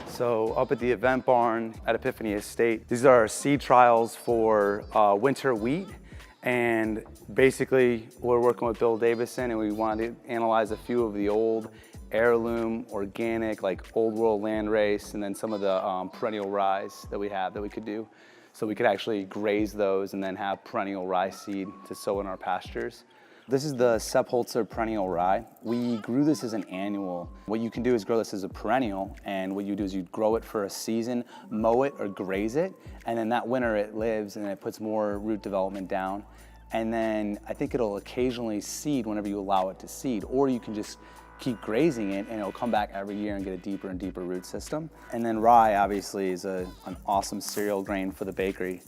So up at the event barn at Epiphany Estate, these are our seed trials for winter wheat. And basically we're working with Bill Davison, and we wanted to analyze a few of the old heirloom, organic, like old world landrace, and then some of the perennial ryes that we have that we could do. So we could actually graze those and then have perennial rye seed to sow in our pastures. This is the Sepholzer Perennial Rye. We grew this as an annual. What you can do is grow this as a perennial, and what you do is you grow it for a season, mow it or graze it, and then that winter it lives and it puts more root development down. And then I think it'll occasionally seed whenever you allow it to seed, or you can just keep grazing it and it'll come back every year and get a deeper and deeper root system. And then rye obviously is an awesome cereal grain for the bakery.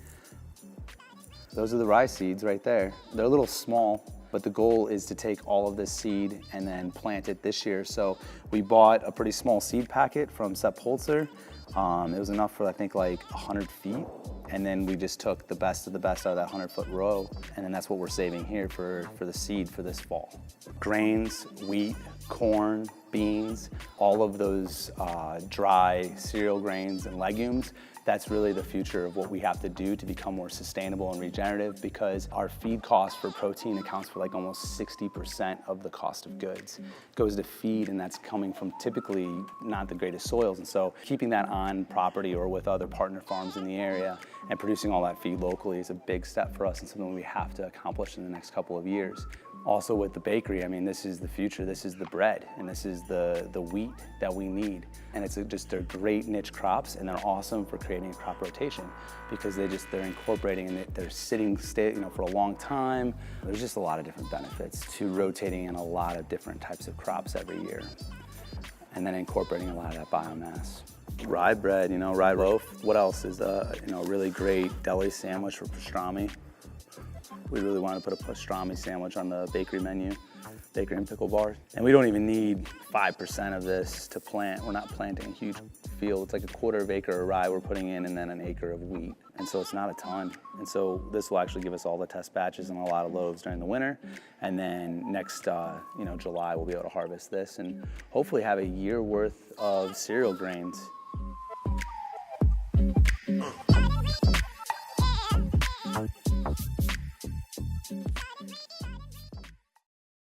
Those are the rye seeds right there. They're a little small, but the goal is to take all of this seed and then plant it this year. So we bought a pretty small seed packet from Sepholzer. It was enough for I think like 100 feet. And then we just took the best of the best out of that 100-foot row. And then that's what we're saving here for the seed for this fall. Grains, wheat, corn, beans, all of those dry cereal grains and legumes, that's really the future of what we have to do to become more sustainable and regenerative, because our feed cost for protein accounts for like almost 60% of the cost of goods. It goes to feed, and that's coming from typically not the greatest soils. And so keeping that on property or with other partner farms in the area and producing all that feed locally is a big step for us and something we have to accomplish in the next couple of years. Also with the bakery, I mean, this is the future, this is the bread, and this is the wheat that we need. And it's they're great niche crops, and they're awesome for creating a crop rotation, because they're incorporating and they're sitting for a long time. There's just a lot of different benefits to rotating in a lot of different types of crops every year, and then incorporating a lot of that biomass. Rye bread, rye loaf. What else is a really great deli sandwich for pastrami? We really want to put a pastrami sandwich on the bakery menu, Bakery and Pickle bar. And we don't even need 5% of this to plant. We're not planting a huge field. It's like a 1/4 acre of rye we're putting in, and then an acre of wheat. And so it's not a ton. And so this will actually give us all the test batches and a lot of loaves during the winter. And then next, July, we'll be able to harvest this and hopefully have a year worth of cereal grains.